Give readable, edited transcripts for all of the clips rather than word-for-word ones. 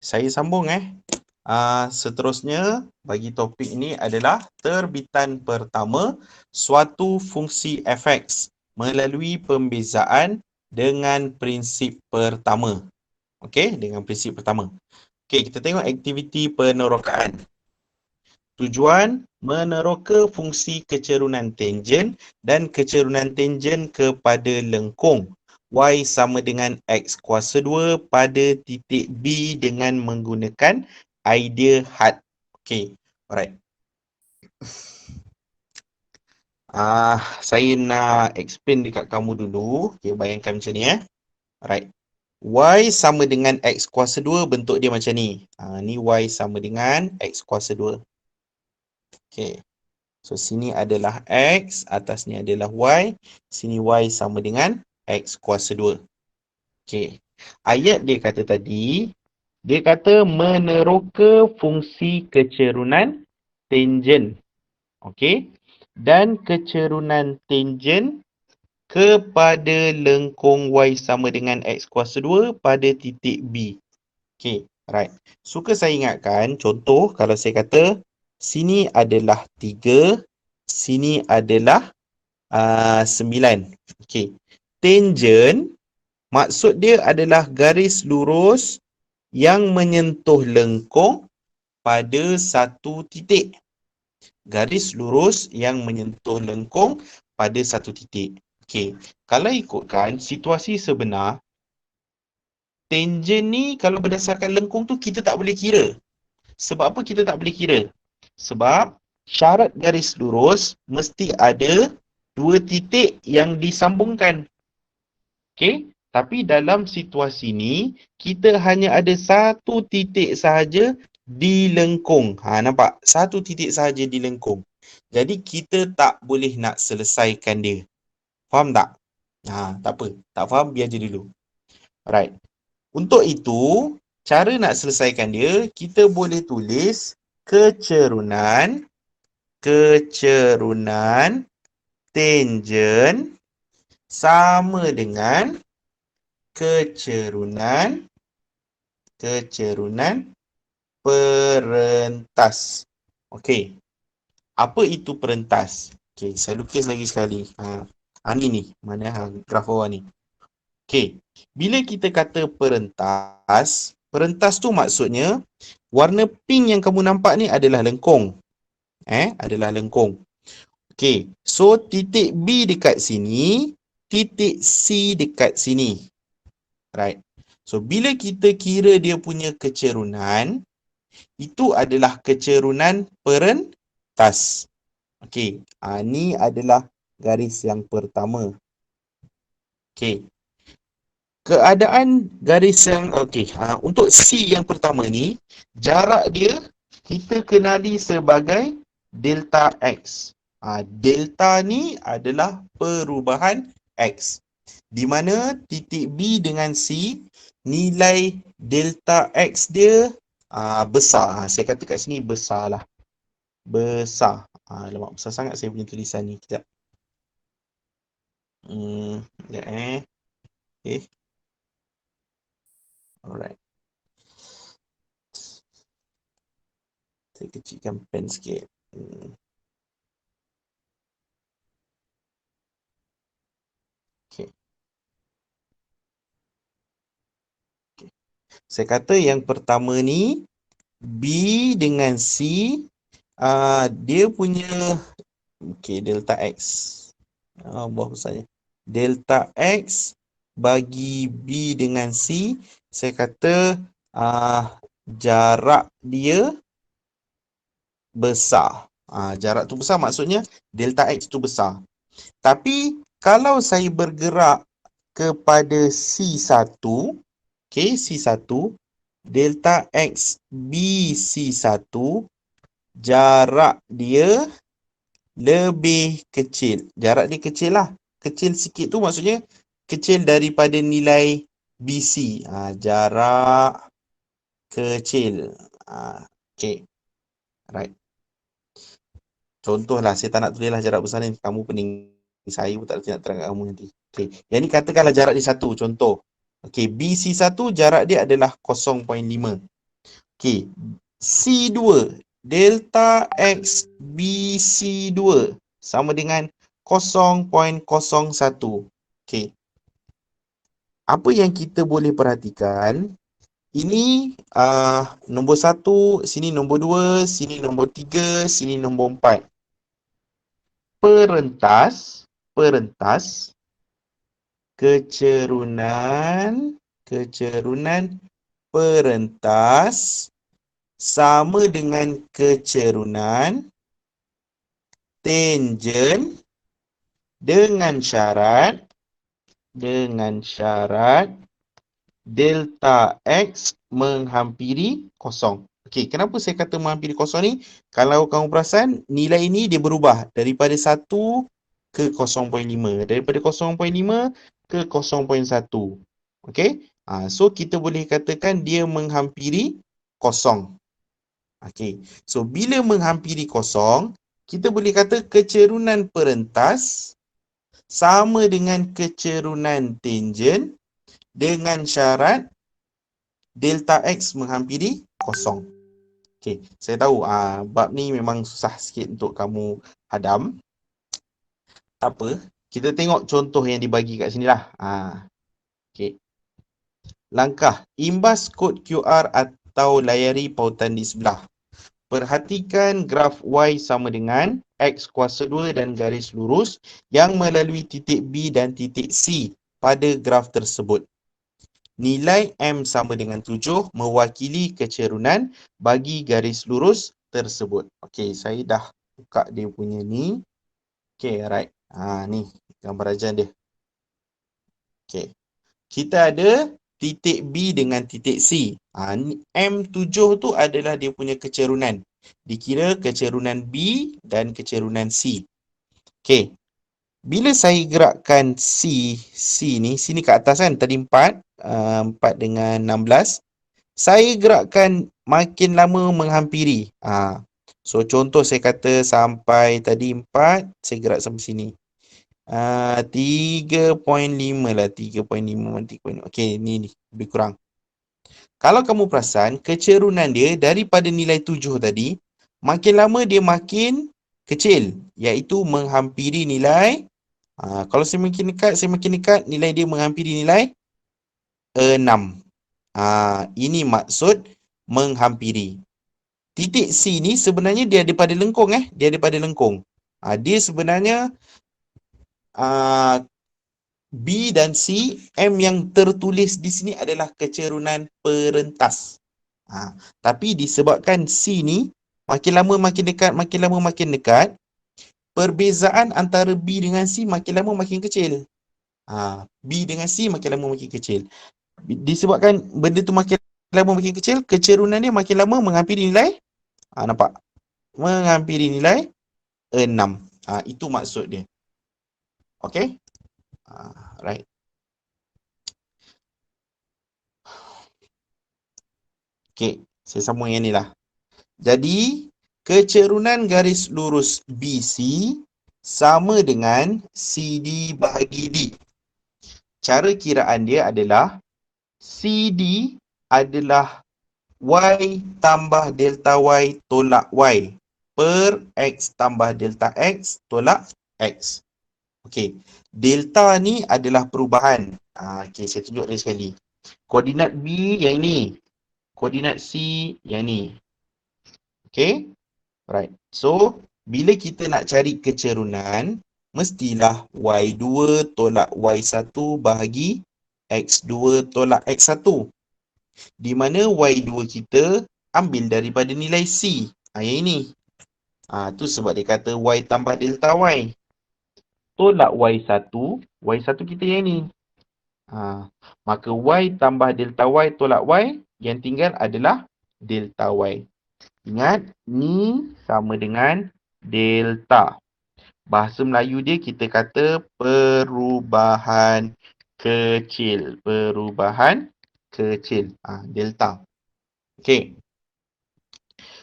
Saya sambung seterusnya bagi topik ini adalah terbitan pertama suatu fungsi fx melalui pembezaan dengan prinsip pertama. Okey, dengan prinsip pertama. Okey, kita tengok aktiviti penerokaan. Tujuan meneroka fungsi kecerunan tangen dan kecerunan tangen kepada lengkung y sama dengan x kuasa 2 pada titik B dengan menggunakan idea had. Okey, alright. Saya nak explain dekat kamu dulu. Okey, bayangkan macam ni Alright. Y sama dengan x kuasa 2 bentuk dia macam ni. Ni y sama dengan x kuasa 2. Okey. So, sini adalah X, atas ni adalah Y. Sini Y sama dengan X kuasa 2. Okey. Ayat dia kata tadi, dia kata meneroka fungsi kecerunan tangen. Okey. Dan kecerunan tangen kepada lengkung Y sama dengan X kuasa 2 pada titik B. Okey. Alright. Suka saya ingatkan, contoh kalau saya kata, sini adalah 3, sini adalah 9. Okey. Tangen, maksud dia adalah garis lurus yang menyentuh lengkung pada satu titik. Garis lurus yang menyentuh lengkung pada satu titik. Okey. Kalau ikutkan situasi sebenar, tangen ni kalau berdasarkan lengkung tu kita tak boleh kira. Sebab apa kita tak boleh kira? Sebab syarat garis lurus mesti ada dua titik yang disambungkan. Okey? Tapi dalam situasi ni, kita hanya ada satu titik sahaja di lengkung. Nampak? Satu titik sahaja di lengkung. Jadi, kita tak boleh nak selesaikan dia. Faham tak? Tak apa. Tak faham, biar je dulu. Alright. Untuk itu, cara nak selesaikan dia, kita boleh tulis kecerunan tangen sama dengan kecerunan perentas. Okey. Apa itu perentas? Okey, saya lukis lagi sekali. Ni mana graf bawah ni. Okey. Bila kita kata perentas tu maksudnya warna pink yang kamu nampak ni adalah lengkung. Adalah lengkung. Okey. So titik B dekat sini, titik C dekat sini. Right. So, bila kita kira dia punya kecerunan, itu adalah kecerunan perentas. Okey. Ni adalah garis yang pertama. Okey. Keadaan garis yang, untuk C yang pertama ni, jarak dia kita kenali sebagai delta X. Delta ni adalah perubahan X. Di mana titik B dengan C, nilai delta X dia besar. Saya kata kat sini besar lah. Besar. Lemak besar sangat saya punya tulisan ni. Sekejap. Sekejap Okay. Alright. Saya kecilkan pen sikit. Saya kata yang pertama ni, B dengan C, dia punya, delta X. Buah besarnya. Delta X bagi B dengan C, saya kata jarak dia besar. Jarak tu besar maksudnya delta X tu besar. Tapi kalau saya bergerak kepada C1, C1, delta X BC1, jarak dia lebih kecil. Jarak dia kecil lah. Kecil sikit tu maksudnya kecil daripada nilai BC. Jarak kecil. Okay. Right. Contohlah, saya tak nak tulis lah jarak besar ni. Kamu pening. Saya pun tak nak terangkan kamu nanti. Okay. Yang ni katakanlah jarak dia 1. Contoh. Okay. BC1 jarak dia adalah 0.5. Okey, C2, delta X BC2 sama dengan 0.01. Okey, apa yang kita boleh perhatikan, ini nombor 1, sini nombor 2, sini nombor 3, sini nombor 4. Perentas kecerunan perentas sama dengan kecerunan tangen dengan syarat delta X menghampiri kosong. Okey, kenapa saya kata menghampiri kosong ni? Kalau kamu perasan, nilai ini dia berubah daripada 1 ke 0.5. Daripada 0.5 ke 0.1. Okey? So, kita boleh katakan dia menghampiri kosong. Okey. So, bila menghampiri kosong, kita boleh kata kecerunan perentas sama dengan kecerunan tangen dengan syarat delta X menghampiri kosong. Okey, saya tahu bab ni memang susah sikit untuk kamu hadam. Tak apa, kita tengok contoh yang dibagi kat sini lah. Okey. Langkah, imbas kod QR atau layari pautan di sebelah. Perhatikan graf Y sama dengan X kuasa 2 dan garis lurus yang melalui titik B dan titik C pada graf tersebut. Nilai M sama dengan 7 mewakili kecerunan bagi garis lurus tersebut. Okey, saya dah buka dia punya ni. Okey, right. Ni gambar ajan dia. Okey. Kita ada titik B dengan titik C. M7 tu adalah dia punya kecerunan. Dikira kecerunan B dan kecerunan C. Okey. Bila saya gerakkan C ni, sini ke atas kan, tadi 4 dengan 16. Saya gerakkan makin lama menghampiri. So, contoh saya kata sampai tadi 4, saya gerak sampai sini. 3.5 lah, 3.5. Okey, ni lebih kurang. Kalau kamu perasan, kecerunan dia daripada nilai 7 tadi, makin lama dia makin kecil, iaitu menghampiri nilai. Kalau saya makin dekat, nilai dia menghampiri nilai 6. Ini maksud menghampiri. Titik C ni sebenarnya dia ada pada lengkung. Dia ada pada lengkung. Dia sebenarnya B dan C, M yang tertulis di sini adalah kecerunan perentas. Tapi disebabkan C ni makin lama makin dekat, makin lama makin dekat, perbezaan antara B dengan C makin lama makin kecil. B dengan C makin lama makin kecil. Disebabkan benda tu makin lama makin kecil, kecerunan dia makin lama menghampiri nilai, nampak? Menghampiri nilai 6. Itu maksud dia. Okay? Right. Okay, saya sambung yang ni lah. Jadi, kecerunan garis lurus BC sama dengan CD bahagi D. Cara kiraan dia adalah CD adalah Y tambah delta Y tolak Y per X tambah delta X tolak X. Okey, delta ni adalah perubahan. Okey, saya tunjuk dia sekali. Koordinat B yang ni. Koordinat C yang ni. Okey? Right. So, bila kita nak cari kecerunan, mestilah Y2 tolak Y1 bahagi X2 tolak X1. Di mana Y2 kita ambil daripada nilai C. Yang ini. Tu sebab dia kata Y tambah delta Y. Tolak Y1. Y1 kita yang ini. Maka Y tambah delta Y tolak Y, yang tinggal adalah delta Y. Ingat, ni sama dengan delta. Bahasa Melayu dia kita kata perubahan kecil. Perubahan kecil. Delta. Okey.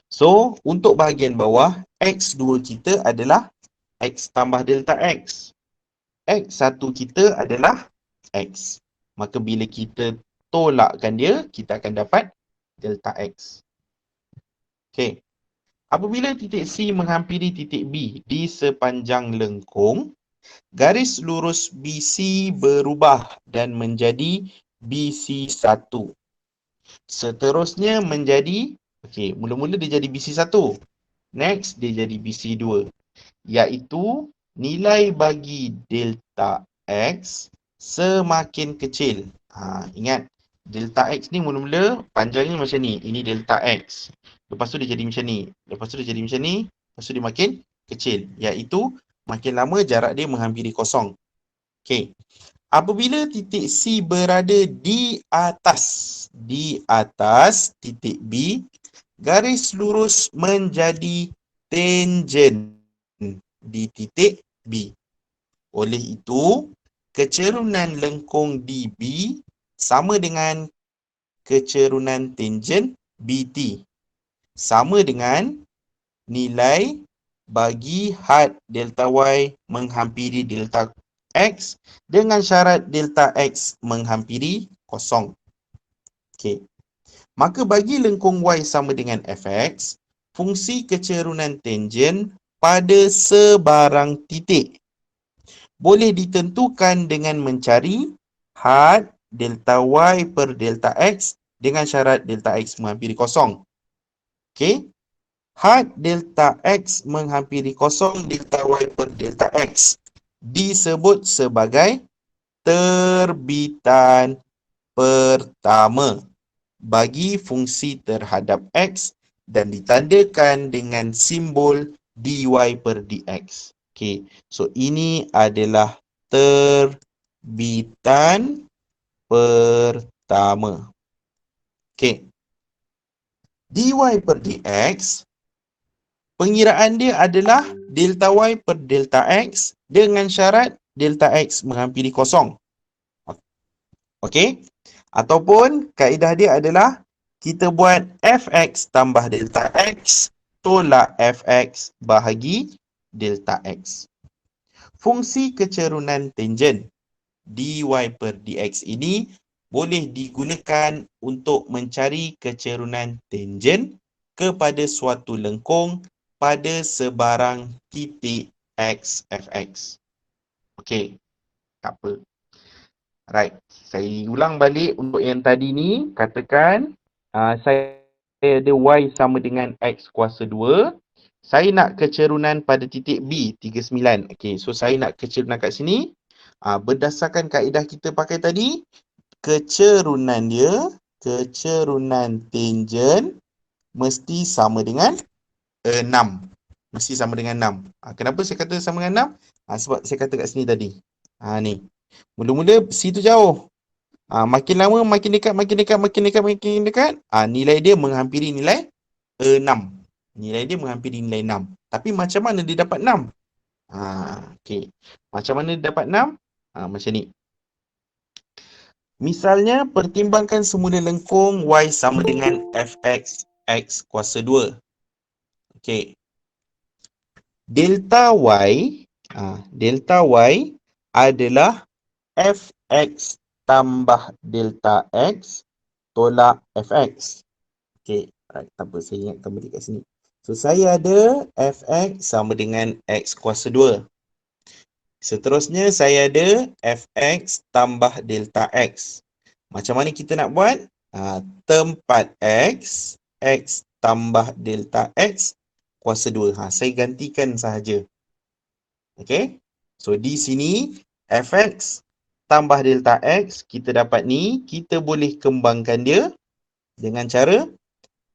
So, untuk bahagian bawah, X2 kita adalah X tambah delta X. X1 kita adalah X. Maka bila kita tolakkan dia, kita akan dapat delta X. Okey. Apabila titik C menghampiri titik B di sepanjang lengkung, garis lurus BC berubah dan menjadi BC1. Seterusnya menjadi, mula-mula dia jadi BC1. Next, dia jadi BC2. Iaitu nilai bagi delta X semakin kecil. Ingat, delta X ni mula-mula panjangnya macam ni. Ini delta X. Lepas tu dia jadi macam ni. Lepas tu dia jadi macam ni. Lepas tu dia makin kecil. Iaitu makin lama jarak dia menghampiri kosong. Okey. Apabila titik C berada di atas titik B, garis lurus menjadi tangent di titik B. Oleh itu, kecerunan lengkung DB sama dengan kecerunan tangent BT. Sama dengan nilai bagi had delta Y menghampiri delta X dengan syarat delta X menghampiri kosong. Okey. Maka bagi lengkung Y sama dengan fx, fungsi kecerunan tangent pada sebarang titik boleh ditentukan dengan mencari had delta Y per delta X dengan syarat delta X menghampiri kosong. Okey. Had delta X menghampiri kosong delta Y per delta X disebut sebagai terbitan pertama bagi fungsi terhadap X dan ditandakan dengan simbol dy per dx. Okey, so ini adalah terbitan pertama. Okey, dy per dx, pengiraan dia adalah delta Y per delta X dengan syarat delta X menghampiri kosong. Okey? Ataupun kaedah dia adalah kita buat fx tambah delta X tolak fx bahagi delta X. Fungsi kecerunan tangent dy per dx ini boleh digunakan untuk mencari kecerunan tangent kepada suatu lengkung pada sebarang titik x fx. Okey, tak apa. Right, saya ulang balik untuk yang tadi ni. Katakan saya ada Y sama dengan X kuasa 2. Saya nak kecerunan pada titik B, 39. Okey, so saya nak kecerunan kat sini. Berdasarkan kaedah kita pakai tadi, kecerunan tangent mesti sama dengan 6. Mesti sama dengan 6. Kenapa saya kata sama dengan 6? Sebab saya kata kat sini tadi. Ni. Mula-mula C tu jauh. Makin lama, makin dekat. Nilai dia menghampiri nilai 6. Nilai dia menghampiri nilai 6. Tapi macam mana dia dapat 6? Okey. Macam mana dia dapat 6? Macam ni. Misalnya, pertimbangkan semula lengkung Y sama dengan fx X kuasa 2. Okey. Delta Y adalah fx tambah delta X tolak fx. Okey, tak apa, saya ingatkan balik kat sini. So, saya ada fx sama dengan X kuasa 2. Seterusnya, saya ada fx tambah delta X. Macam mana kita nak buat? Tempat X tambah delta X kuasa 2. Saya gantikan sahaja. Okey. So, di sini, fx tambah delta X, kita dapat ni. Kita boleh kembangkan dia dengan cara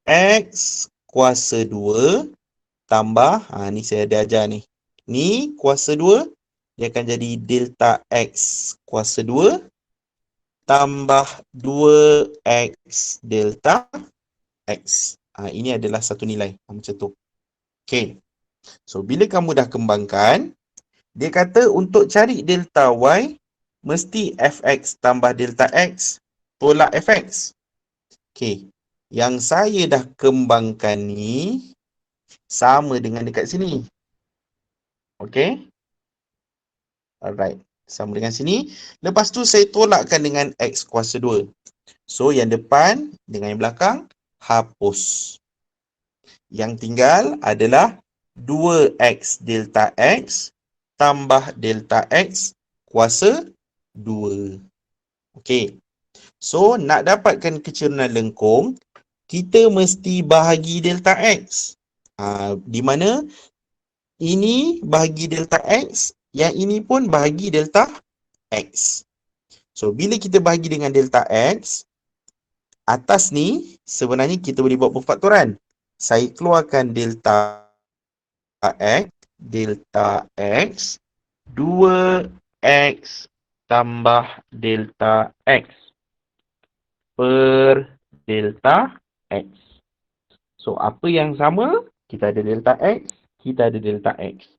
X kuasa 2 tambah, ni saya ada ajar ni. Ni kuasa 2, dia akan jadi delta X kuasa 2 tambah 2X delta X. Ini adalah satu nilai. Macam tu. Okey. So, bila kamu dah kembangkan, dia kata untuk cari delta Y, mesti fx tambah delta X tolak fx. Okey. Yang saya dah kembangkan ni sama dengan dekat sini. Okey. Alright. Sama dengan sini. Lepas tu saya tolakkan dengan X kuasa 2. So, yang depan dengan yang belakang hapus. Yang tinggal adalah 2x delta x tambah delta x kuasa 2. Okey. So, nak dapatkan kecerunan lengkung, kita mesti bahagi delta x. Di mana ini bahagi delta x, yang ini pun bahagi delta x. So, bila kita bahagi dengan delta x, atas ni sebenarnya kita boleh buat perfaktoran. Saya keluarkan delta x 2x tambah delta x per delta x. So, apa yang sama? Kita ada delta x, kita ada delta x.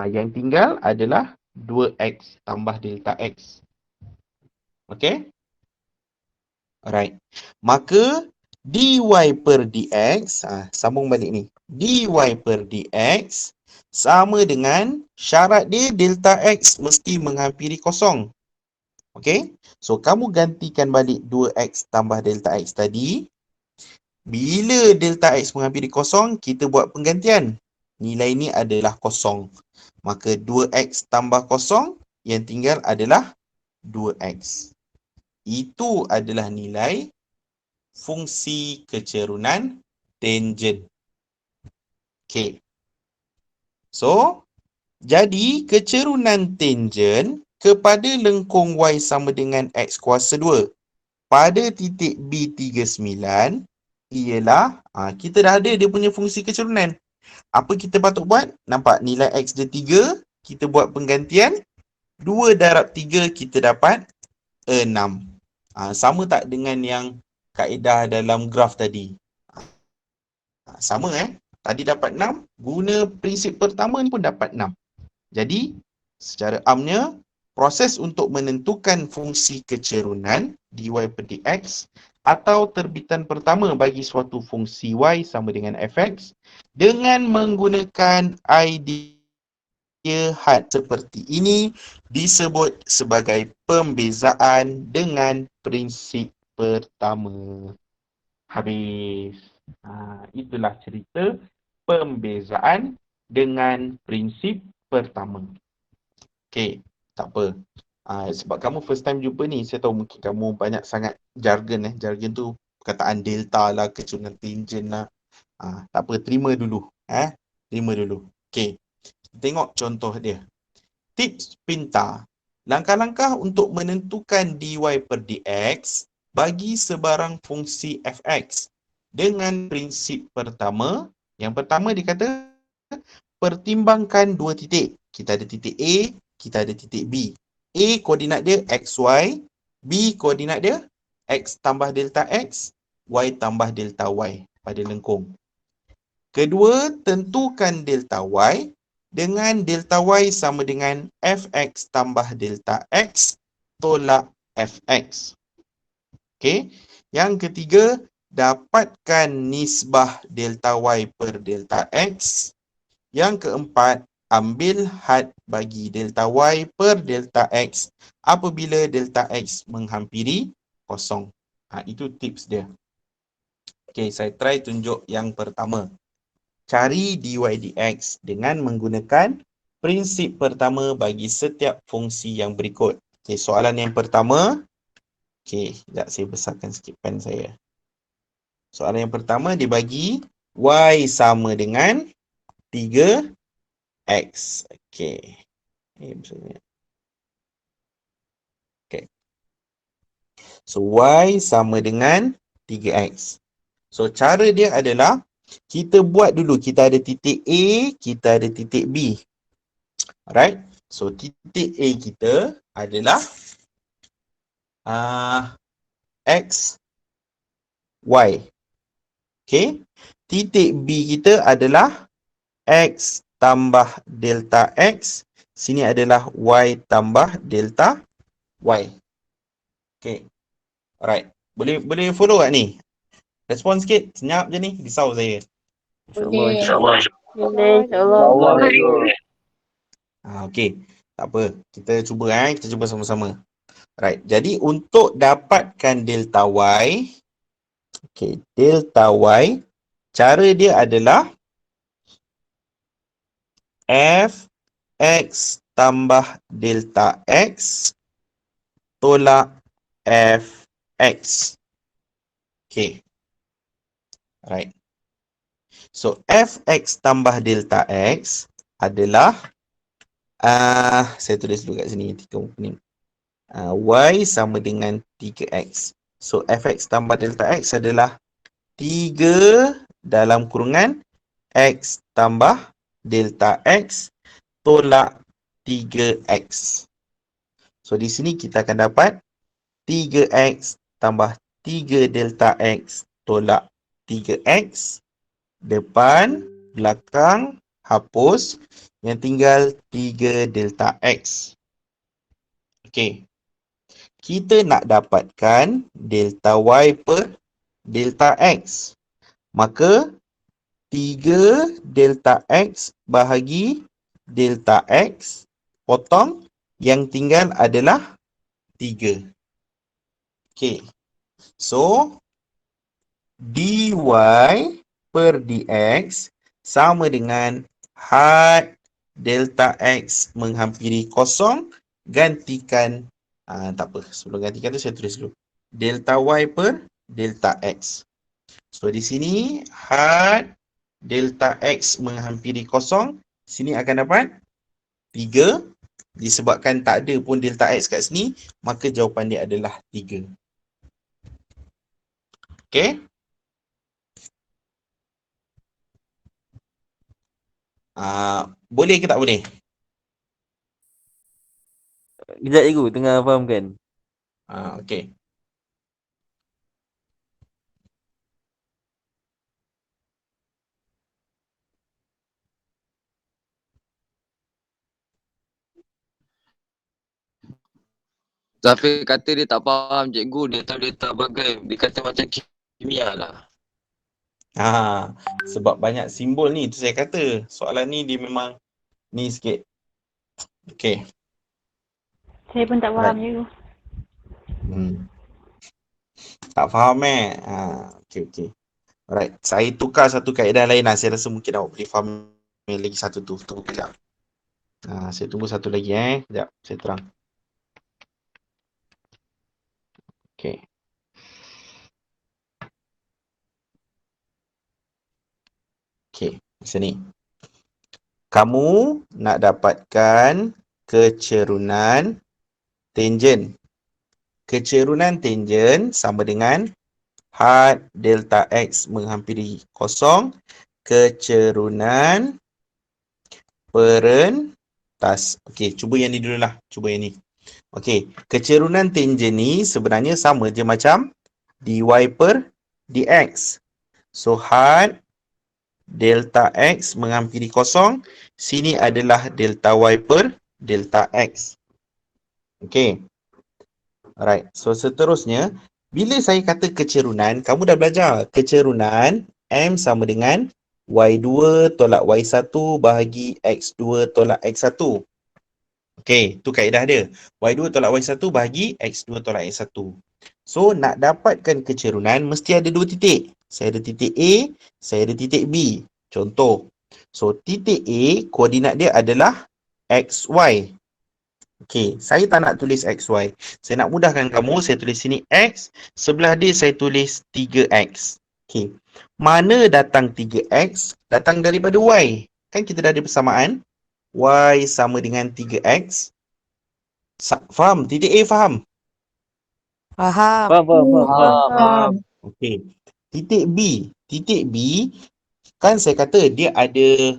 Yang tinggal adalah 2x tambah delta x. Okay? Alright. Maka, dy per dx, sambung balik ni. Dy per dx sama dengan syarat dia delta x mesti menghampiri kosong. Okay? So, kamu gantikan balik 2x tambah delta x tadi. Bila delta x menghampiri kosong, kita buat penggantian. Nilai ni adalah kosong. Maka 2x tambah kosong, yang tinggal adalah 2x. Itu adalah nilai fungsi kecerunan tangent. Okay. So, jadi kecerunan tangent kepada lengkung y sama dengan x kuasa 2 pada titik B39 ialah, kita dah ada dia punya fungsi kecerunan. Apa kita patut buat? Nampak nilai x dia 3, kita buat penggantian, 2 darab 3 kita dapat 6. Sama tak dengan yang kaedah dalam graf tadi? Sama Tadi dapat 6, guna prinsip pertama ni pun dapat 6. Jadi, secara amnya, proses untuk menentukan fungsi kecerunan dy per dx atau terbitan pertama bagi suatu fungsi y sama dengan fx dengan menggunakan idea had seperti ini disebut sebagai pembezaan dengan prinsip pertama. Habis. Itulah cerita pembezaan dengan prinsip pertama. Okey, tak apa. Sebab kamu first time jumpa ni, saya tahu mungkin kamu banyak sangat jargon. Jargon tu perkataan delta lah, kecerunan tangent lah. Tak apa, terima dulu. Terima dulu. Okey, tengok contoh dia. Tips pintar. Langkah-langkah untuk menentukan dy per dx bagi sebarang fungsi fx dengan prinsip pertama. Yang pertama dia kata, pertimbangkan dua titik. Kita ada titik A, kita ada titik B. A koordinat dia xy, B koordinat dia x tambah delta x, y tambah delta y pada lengkung. Kedua, tentukan delta y dengan delta y sama dengan fx tambah delta x tolak fx. Okey. Yang ketiga, dapatkan nisbah delta y per delta x. Yang keempat, ambil had bagi delta y per delta x apabila delta x menghampiri kosong. Itu tips dia. Okey, saya try tunjuk yang pertama. Cari dy dx dengan menggunakan prinsip pertama bagi setiap fungsi yang berikut. Okey, soalan yang pertama. Okey, sekejap saya besarkan sikit pen saya. Soalan yang pertama dia bagi y sama dengan 3x. Okey. Okey. So y sama dengan 3x. So cara dia adalah kita buat dulu, kita ada titik A, kita ada titik B. Alright. So titik A kita adalah x, y. Okay. Titik B kita adalah x tambah delta x. Sini adalah y tambah delta y. Okay. Alright. Boleh follow tak ni? Respon sikit. Senyap je ni. Risau saya. InsyaAllah. Okay. Tak apa. Kita cuba Kita cuba sama-sama. Right. Jadi untuk dapatkan delta y. Okay. Delta y. Cara dia adalah Fx tambah delta X tolak Fx. Okay. Alright. So, Fx tambah delta X adalah saya tulis dulu kat sini 3 ni. Y sama dengan 3X. So, Fx tambah delta X adalah 3 dalam kurungan X tambah delta X tolak 3X. So, di sini kita akan dapat 3X tambah 3 delta X tolak 3X. Depan, belakang, hapus. Yang tinggal 3 delta X. Okey. Kita nak dapatkan delta Y per delta X. Maka 3 delta X bahagi delta X potong, yang tinggal adalah 3. Okey. So, dy per dx sama dengan had delta X menghampiri kosong, gantikan tak apa, sebelum gantikan tu saya tulis dulu delta Y per delta X. So di sini had delta X menghampiri kosong, sini akan dapat 3. Disebabkan tak ada pun delta X kat sini, maka jawapan dia adalah 3. Okay. Boleh ke tak boleh? Kejap cikgu, tengah fahamkan. Okay. Zafir kata dia tak faham cikgu, dia tahu dia tak bagai. Dia kata macam kimia lah. Sebab banyak simbol ni, tu saya kata soalan ni dia memang ni sikit. Okay. Saya pun tak faham cikgu. Tak faham okay. Alright, saya tukar satu kaedah lain lah. Saya rasa mungkin awak boleh faham lagi satu tu. Tunggu kejap. Saya tunggu satu lagi Sekejap, saya terang. Okay. Okay, macam ni. Kamu nak dapatkan kecerunan tangen. Kecerunan tangen sama dengan had delta X menghampiri kosong, kecerunan perentas. Okey, cuba yang ni dululah. Cuba yang ni. Okey, kecerunan tangen ni sebenarnya sama je macam dy per dx. So, had delta X menghampiri kosong, sini adalah delta Y per delta X. Okey. Alright, so seterusnya, bila saya kata kecerunan, kamu dah belajar kecerunan M sama dengan Y2 tolak Y1 bahagi X2 tolak X1. Okey, tu kaedah dia. Y2 tolak Y1 bahagi X2 tolak X1. So, nak dapatkan kecerunan, mesti ada 2 titik. Saya ada titik A, saya ada titik B. Contoh. So, titik A, koordinat dia adalah XY. Okey, saya tak nak tulis XY. Saya nak mudahkan kamu, saya tulis sini X. Sebelah dia saya tulis 3X. Okey, mana datang 3X? Datang daripada Y. Kan kita dah ada persamaan. Y sama dengan 3X. Faham? Titik A faham? Faham. Faham. Okey. Titik B. Titik B, kan saya kata dia ada,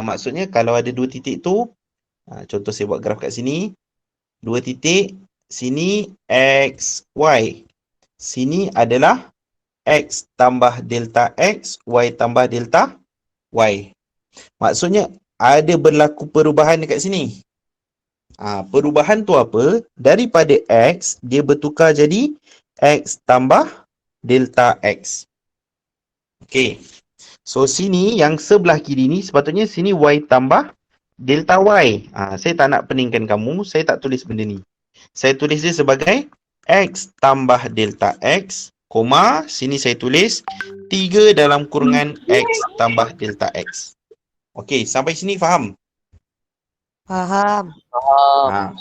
maksudnya kalau ada 2 titik tu, contoh saya buat graf kat sini. 2 titik, sini X, Y. Sini adalah X tambah delta X, Y tambah delta Y. Maksudnya ada berlaku perubahan dekat sini. Perubahan tu apa? Daripada X, dia bertukar jadi X tambah delta X. Okey. So, sini yang sebelah kiri ni, sepatutnya sini Y tambah delta Y. Saya tak nak peningkan kamu, saya tak tulis benda ni. Saya tulis dia sebagai X tambah delta X koma, sini saya tulis 3 dalam kurungan X tambah delta X. Okey, sampai sini faham? Faham. Ha.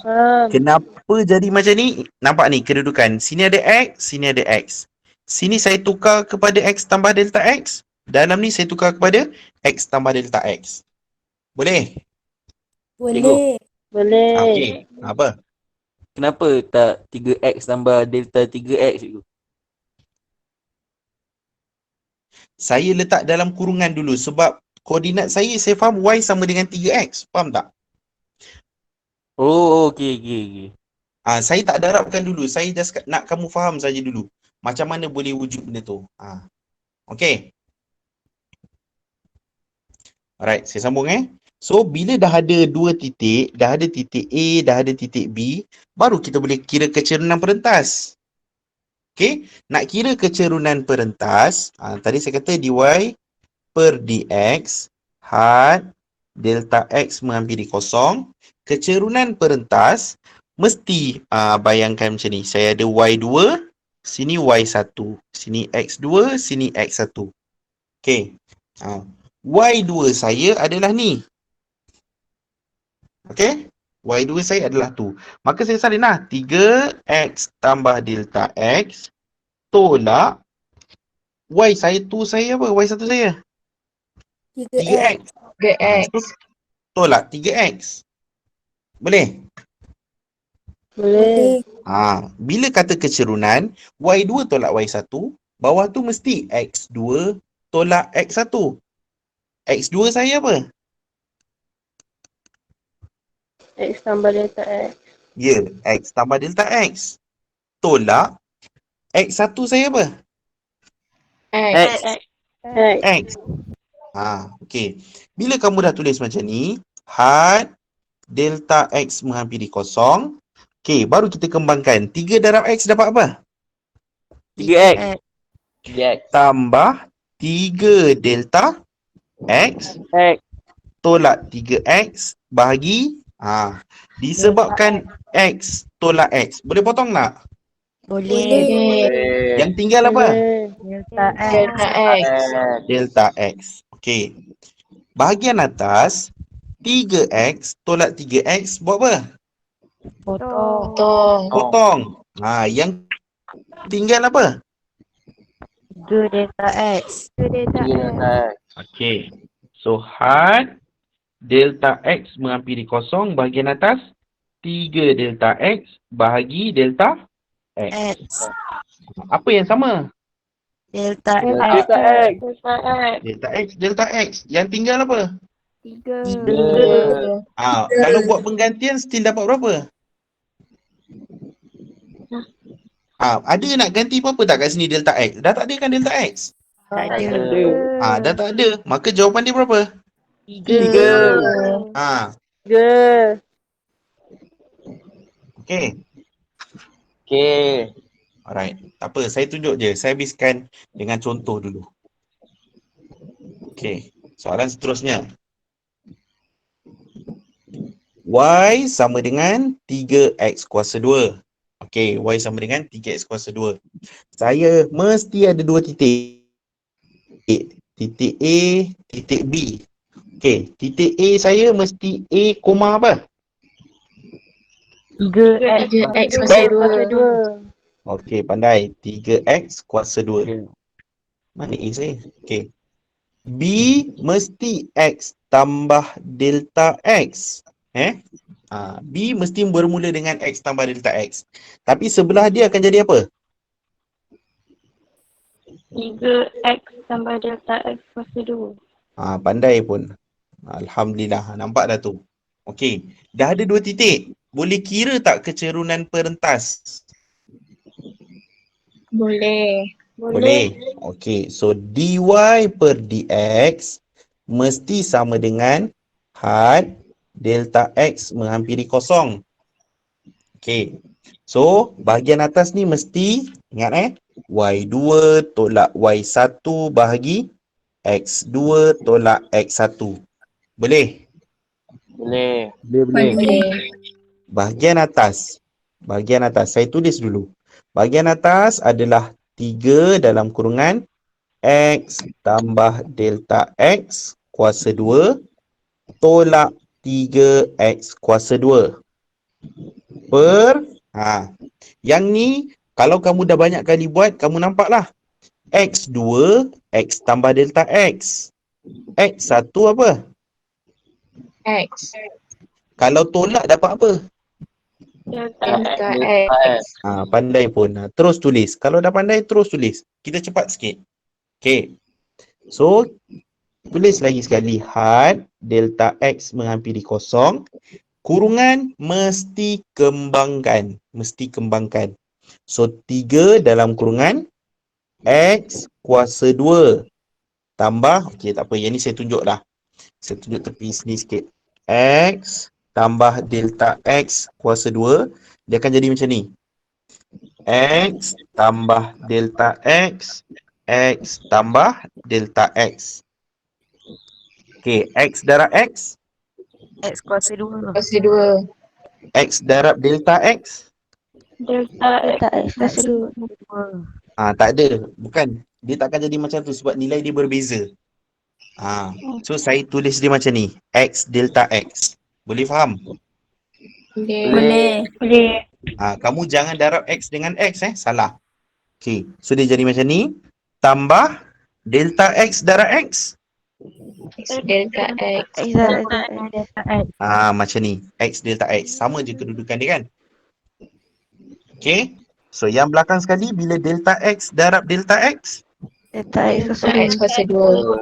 Kenapa jadi macam ni? Nampak ni kedudukan. Sini ada X, sini ada X. Sini saya tukar kepada X tambah delta X. Dalam ni saya tukar kepada X tambah delta X. Boleh? Boleh. Okey. Apa? Kenapa tak 3x tambah delta 3x cikgu? Saya letak dalam kurungan dulu sebab koordinat saya faham Y sama dengan 3X. Faham tak? Oh, okey. Saya tak darabkan dulu. Saya just nak kamu faham saja dulu. Macam mana boleh wujud benda tu. Okey. Alright, saya sambung So, bila dah ada dua titik, dah ada titik A, dah ada titik B, baru kita boleh kira kecerunan perentas. Okey, nak kira kecerunan perentas, tadi saya kata dy per dx had delta x menghampiri kosong. Kecerunan perentas mesti bayangkan macam ni. Saya ada y2, sini y1, sini x2, sini x1. Okey. Y2 saya adalah ni. Okey? Y2 saya adalah tu. Maka saya salin lah 3x tambah delta x tolak y1 saya apa? Y1 saya 3x. 3x. Tolak 3x. Boleh? Boleh. Bila kata kecerunan, y2 tolak y1, bawah tu mesti x2 tolak x1. X2 saya apa? X tambah delta X. Ya, x tambah delta x. Tolak x1 saya apa? X. X. Okey. Bila kamu dah tulis macam ni, had delta x menghampiri kosong. Okey, baru kita kembangkan. 3 darab x dapat apa? 3x. Tambah 3 delta x X. tolak 3x bahagi disebabkan x tolak x. Boleh potong tak? Boleh. Yang tinggal apa? Delta X. Delta x. Okey. Bahagian atas 3x tolak 3x buat apa? Potong. Potong. Yang tinggal apa? 3 delta X. Okey. So had delta x menghampiri kosong bahagian atas 3 delta x bahagi delta x. X. Apa yang sama? Delta X. Delta x, delta x. Yang tinggal apa? 3. Kalau buat penggantian still dapat berapa? Ada nak ganti apa-apa tak kat sini delta x? Dah tak ada kan delta x? Tak ada. Dah tak ada. Maka jawapan dia berapa? 3. Okey. Okay. Alright. Tak apa, saya tunjuk je. Saya habiskan dengan contoh dulu. Okey. Soalan seterusnya. Y sama dengan 3x kuasa 2. Okey, Y sama dengan 3x kuasa 2. Saya mesti ada dua titik. Titik A, titik B. Okey, titik A saya mesti A, apa? 3x kuasa 2. Okey, pandai. 3x kuasa 2. Mana A saya? Okey. B mesti x tambah delta x. B mesti bermula dengan x tambah delta x. Tapi sebelah dia akan jadi apa? 3x tambah delta X kuasa 2. Pandai pun. Alhamdulillah. Nampak dah tu. Okey. Dah ada dua titik. Boleh kira tak kecerunan perentas? Boleh. Okey. So, dy per dx mesti sama dengan had delta x menghampiri kosong. Okey. So, bahagian atas ni mesti, ingat y2 tolak y1 bahagi x2 tolak x1. Boleh? Boleh. Bahagian atas. Saya tulis dulu. Bahagian atas adalah 3 dalam kurungan X tambah delta X kuasa 2 tolak 3X kuasa 2 per yang ni kalau kamu dah banyak kali buat, kamu nampaklah X2 X tambah delta X. X1 apa? X. Kalau tolak dapat apa? Delta X. Pandai pun. Terus tulis. Kalau dah pandai, terus tulis. Kita cepat sikit. Okay. So, tulis lagi sekali. Had delta X menghampiri kosong. Kurungan mesti kembangkan. Mesti kembangkan. So, 3 dalam kurungan X kuasa 2 tambah, okey tak apa, yang ni saya tunjuk dah. Saya tunjuk tepi sini sikit. X tambah delta X kuasa 2, dia akan jadi macam ni. X tambah delta X, X tambah delta X. Okey, X darab X, X kuasa 2. Kuasa 2. X darab delta X. Delta X kuasa 2. Tak ada. Bukan. Dia takkan jadi macam tu sebab nilai dia berbeza. So saya tulis dia macam ni. X delta X. Boleh faham? Boleh. Boleh. Kamu jangan darab X dengan X salah. Okey. So dia jadi macam ni. Tambah delta X darab X. Delta X. Macam ni. X delta X. Sama je kedudukan dia kan? Okey. So yang belakang sekali bila delta X darab delta X. Delta X kuasa 2.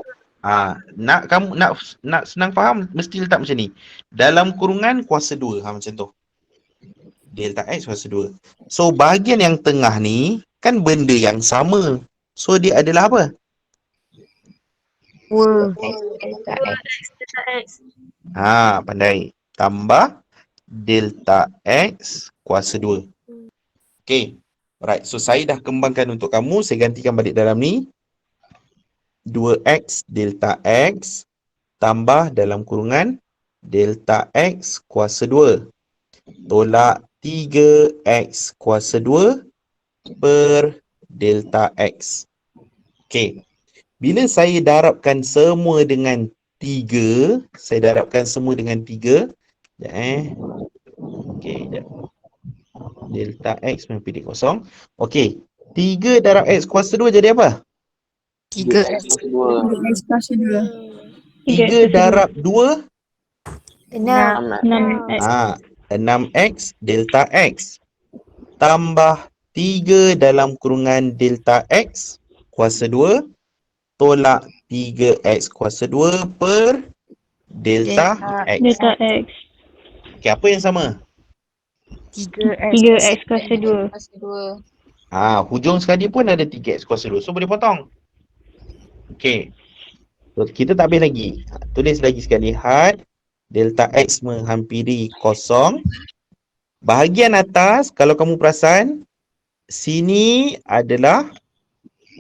Nak kamu nak senang faham mesti letak macam ni. Dalam kurungan kuasa 2 macam tu. Delta X kuasa 2. So bahagian yang tengah ni kan benda yang sama. So dia adalah apa? Delta X. Pandai. Tambah delta X kuasa 2. Okay. Alright. So saya dah kembangkan untuk kamu. Saya gantikan balik dalam ni. 2X delta X tambah dalam kurungan delta X kuasa 2 tolak 3X kuasa 2 per delta X. Okey. Bila saya darabkan semua dengan 3, saya darabkan semua dengan 3. Okey, sekejap. Delta X menghampiri kosong. Okey. 3 darab X kuasa 2 jadi apa? 3X kuasa 2. 3 darab 2 6X. 6X delta X tambah 3 dalam kurungan delta X kuasa 2 tolak 3X kuasa 2 per delta X. Delta X. Okey, apa yang sama? 3X kuasa 2. Hujung sekali pun ada 3X kuasa 2. So boleh potong. Okey. So, kita tak habis lagi. Tulis lagi sekali. Had delta X menghampiri kosong. Bahagian atas, kalau kamu perasan, sini adalah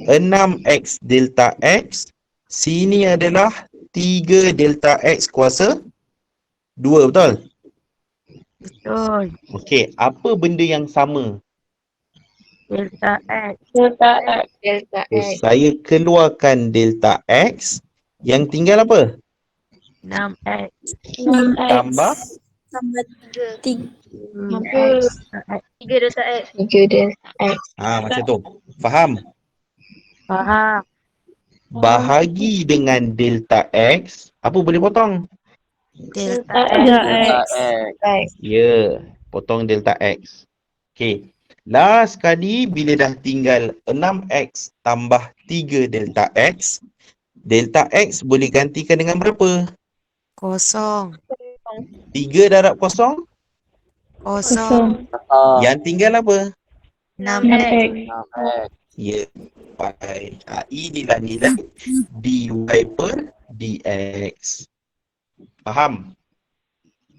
6X delta X. Sini adalah 3 delta X kuasa 2, betul? Betul. Okey, apa benda yang sama? Delta X. Delta X. Delta So, X. saya keluarkan delta X. Yang tinggal apa? 6X. 6X. Tambah 3 delta X. 3 delta X. macam tu. Faham? Faham. Bahagi dengan delta X, apa boleh potong? Delta Delta X. Ya, potong delta X. Okey. Last kali bila dah tinggal 6X tambah 3 delta X, delta X boleh gantikan dengan berapa? Kosong. 3 darab kosong, Kosong. yang tinggal apa? 6X. Ya, baik. Inilah nilai dy per dx. Faham?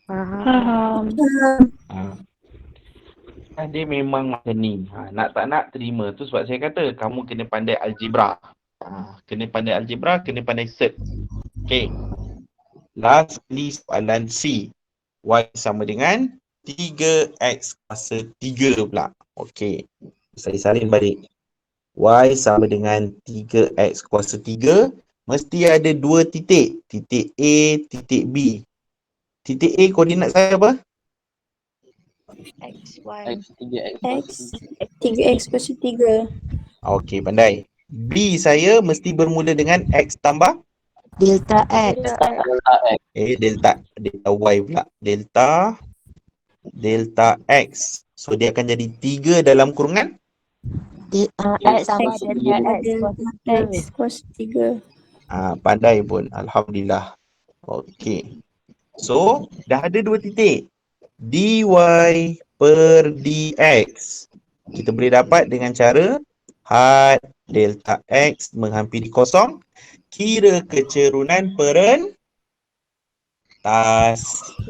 Faham. Dia memang macam ni. Nak tak nak terima. Tu sebab saya kata kamu kena pandai algebra. Kena pandai algebra, kena pandai search. Okay. Last kali soalan C. Y sama dengan 3X kuasa 3 pula. Okay. Saya salin balik. Y sama dengan 3X kuasa 3. Mesti ada 2 titik. Titik A, titik B. Titik A koordinat saya apa? X, Y. X 3X X 3x kuasa 3. Okey, pandai. B saya mesti bermula dengan X tambah Delta X. delta X. delta Y pula. Delta X. So dia akan jadi 3 dalam kurungan X sama delta X kuasa 3. pandai pun. Alhamdulillah. Okey. So dah ada 2 titik. dy per dx. Kita boleh dapat dengan cara had delta X menghampiri kosong. Kira kecerunan perentas.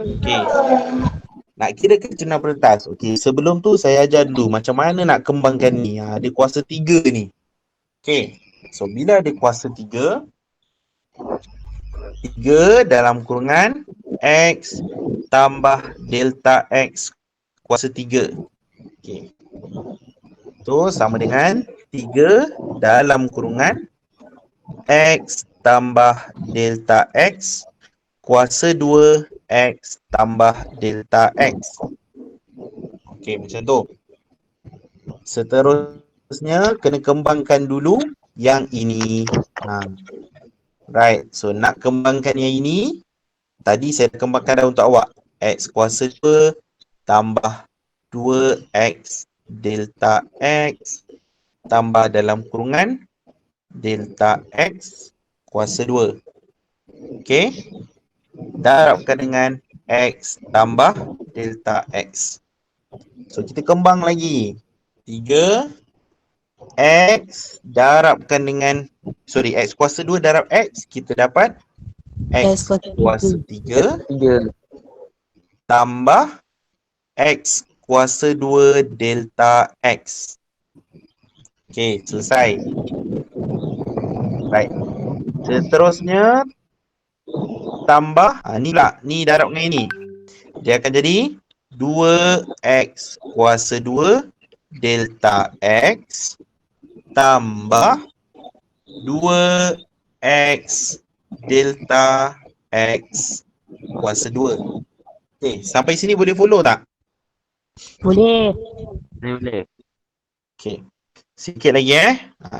Okey. Nak kira kecerunan perentas. Okey, sebelum tu saya ajar dulu macam mana nak kembangkan ni. Ada kuasa 3 ni. Okey. So bila ada kuasa 3 dalam kurungan X tambah delta X kuasa 3. Okey. So sama dengan 3 dalam kurungan X tambah delta X kuasa 2 X tambah delta X. Okey, macam tu. Seterusnya kena kembangkan dulu yang ini. Right, so nak kembangkan yang ini, tadi saya kembangkan dah untuk awak. X kuasa 2 tambah 2X delta X tambah dalam kurungan delta X kuasa 2. Okey. Darabkan dengan X tambah delta X. So kita kembang lagi. 3 X darabkan dengan X kuasa 2 darab X, kita dapat X kuasa 3 3 tambah X kuasa 2 delta X. Okey, selesai. Baik. Seterusnya tambah ni pula, ni darab dengan ini. Dia akan jadi 2X kuasa 2 delta X tambah 2X delta X kuasa 2. Okey, sampai sini boleh follow tak? Boleh. boleh. Okey. Sikit lagi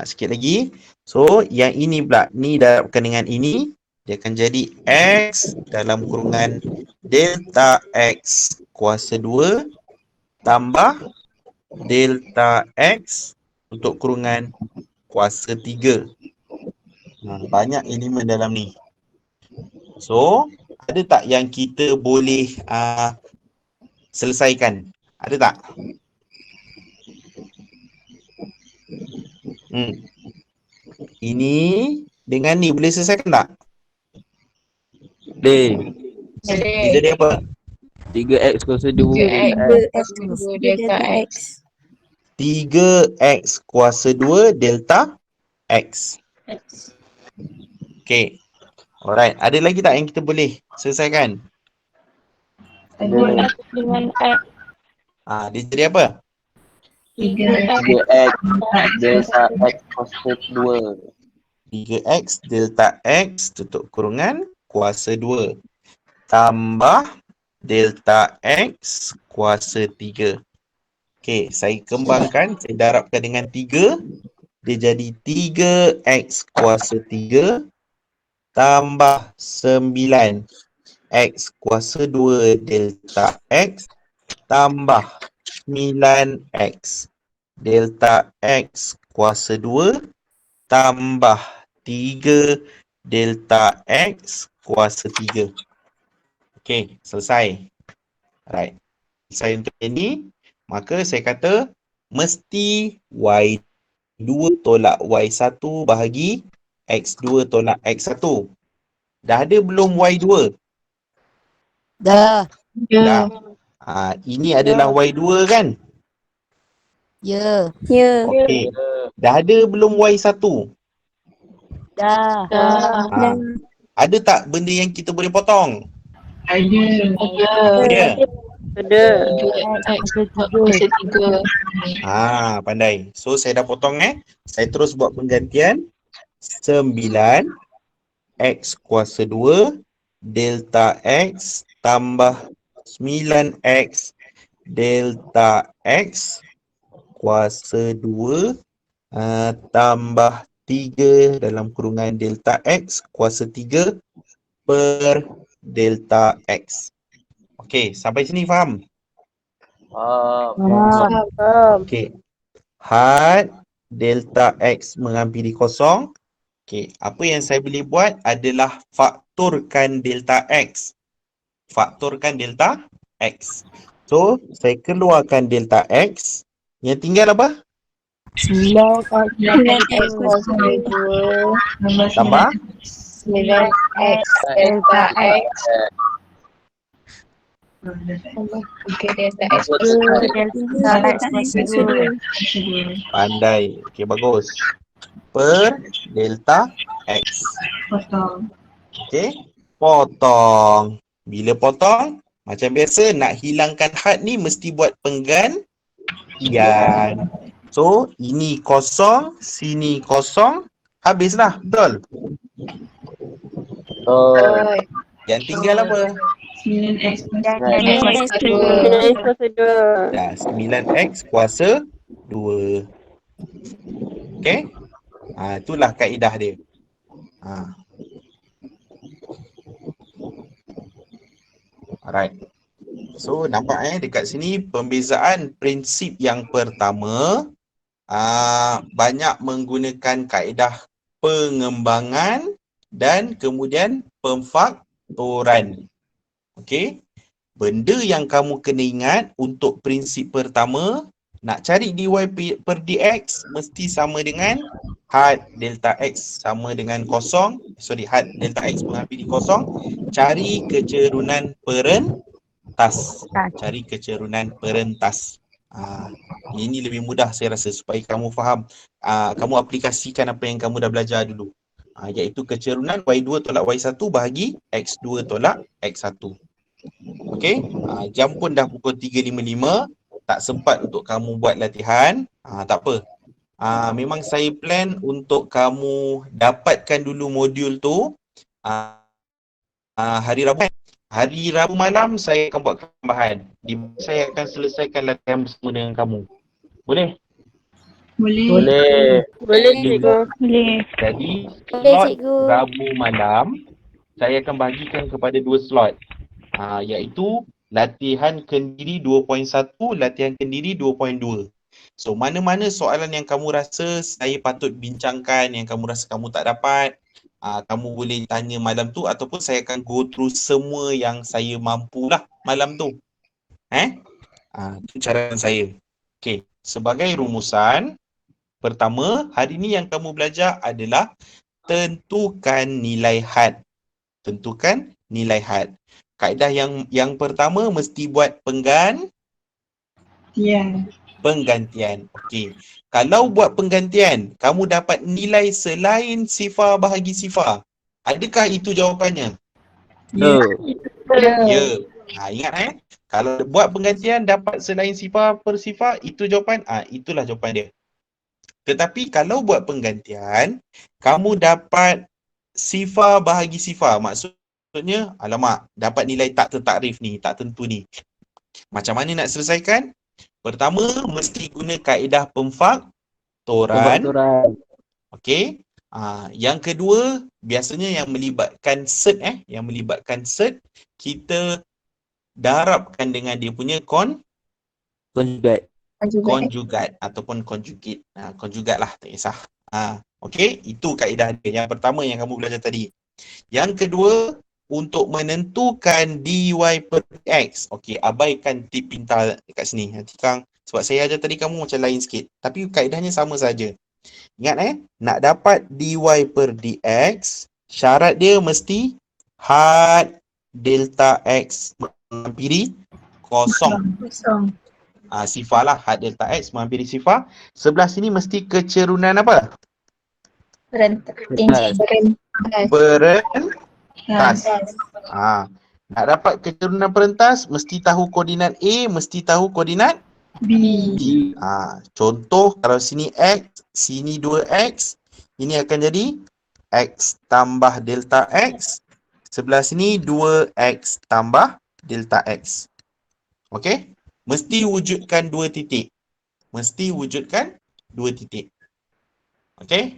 sikit lagi. So, yang ini pula, ni darabkan dengan ini, dia akan jadi X dalam kurungan delta X kuasa 2 tambah delta X untuk kurungan kuasa 3. Banyak elemen dalam ni. So, ada tak yang kita boleh selesaikan? Ada tak? Ini dengan ni boleh selesaikan tak? Boleh. Dia jadi apa? 3X kuasa 2 delta X. 3X kuasa 2 delta X. Okay. Alright. Ada lagi tak yang kita boleh selesaikan? Dengan X. Dia jadi apa? 3X delta X kuasa 2 3X delta X tutup kurungan kuasa 2 tambah delta X kuasa 3. Okey, saya kembangkan, saya darabkan dengan 3. Dia jadi 3X kuasa 3 tambah 9X kuasa 2 delta X tambah 9X delta X kuasa 2 tambah 3 delta X kuasa 3. Okey, selesai. Alright. Selesai untuk ini. Maka saya kata mesti Y2 tolak Y1 bahagi X2 tolak X1. Dah ada belum Y2? Dah. Dah. Ini adalah Y2 kan? Ya. Okey. Dah ada belum Y1? Dah. Ada tak benda yang kita boleh potong? Ada. Ada. Sudah. 3x+3. Pandai. So saya dah potong Saya terus buat penggantian 9 X kuasa 2 delta X tambah 9X delta X kuasa 2 tambah 3 dalam kurungan delta X kuasa 3 per delta X. Okey, sampai sini faham? Okey. Had delta X menghampiri kosong. Okey, apa yang saya boleh buat adalah faktorkan delta X. Faktorkan delta X. So, saya keluarkan delta X. Yang tinggal apa? 9x+2 Tambah 9x delta X tambah 3 delta X pandai. Okey, bagus. Per delta X. Okey, potong. Bila potong, macam biasa nak hilangkan had ni mesti buat penggantian. So, ini kosong, sini kosong, habislah, betul? Yang tinggal apa? 9x+2 Dah, 9X kuasa 2. Okey? Itulah kaedah dia. Alright. So, nampak dekat sini pembezaan prinsip yang pertama banyak menggunakan kaedah pengembangan dan kemudian pemfaktoran. Okey? Benda yang kamu kena ingat untuk prinsip pertama, nak cari dy per dx mesti sama dengan had delta x sama dengan kosong. Had delta x menghampiri kosong. Cari kecerunan perentas. Cari kecerunan perentas. Ini lebih mudah saya rasa supaya kamu faham. Kamu aplikasikan apa yang kamu dah belajar dulu. Iaitu kecerunan y2 tolak y1 bahagi x2 tolak x1. Okey, jam pun dah pukul 3.55. Tak sempat untuk kamu buat latihan. Tak apa. Memang saya plan untuk kamu dapatkan dulu modul tu hari Rabu. Hari Rabu malam saya akan buat tambahan. Saya akan selesaikan latihan bersama dengan kamu. Boleh? Boleh, cikgu. Boleh. Jadi, slot Rabu malam saya akan bahagikan kepada 2 slot. Iaitu latihan kendiri 2.1, latihan kendiri 2.2. So, mana-mana soalan yang kamu rasa saya patut bincangkan, yang kamu rasa kamu tak dapat, kamu boleh tanya malam tu ataupun saya akan go through semua yang saya mampulah malam tu. Itu cara saya. Okey, sebagai rumusan, pertama, hari ni yang kamu belajar adalah tentukan nilai had. Tentukan nilai had. Kaedah yang pertama mesti buat penggantian. Okey. Kalau buat penggantian, kamu dapat nilai selain sifar bahagi sifar. Adakah itu jawapannya? No. Ya. Ingat kalau buat penggantian dapat selain sifar per sifar, itu jawapan. Itulah jawapan dia. Tetapi kalau buat penggantian, kamu dapat sifar bahagi sifar. Maksudnya, alamak, dapat nilai tak tertakrif ni, tak tentu ni. Macam mana nak selesaikan? Pertama, mesti guna kaedah pemfaktoran. Okey. Yang kedua, biasanya yang melibatkan set kita darabkan dengan dia punya konjugat ataupun conjugate. Konjugat lah, tak kisah. Okey, itu kaedah dia. Yang pertama yang kamu belajar tadi. Yang kedua, untuk menentukan dy per dx. Okey, abaikan tip pintar dekat sini. Nanti Kang, sebab saya ajar tadi kamu macam lain sikit. Tapi kaedahnya sama saja. Ingat nak dapat dy per dx, syarat dia mesti had delta x menghampiri kosong. Sifar lah, had delta x menghampiri sifar. Sebelah sini mesti kecerunan apa? Perentas. Nak dapat keturunan perentas, mesti tahu koordinat A, mesti tahu koordinat B. B. Contoh, kalau sini X, sini 2X, ini akan jadi X tambah delta X. Sebelah sini 2X tambah delta X. Okey? Mesti wujudkan 2 titik. Mesti wujudkan 2 titik. Okey?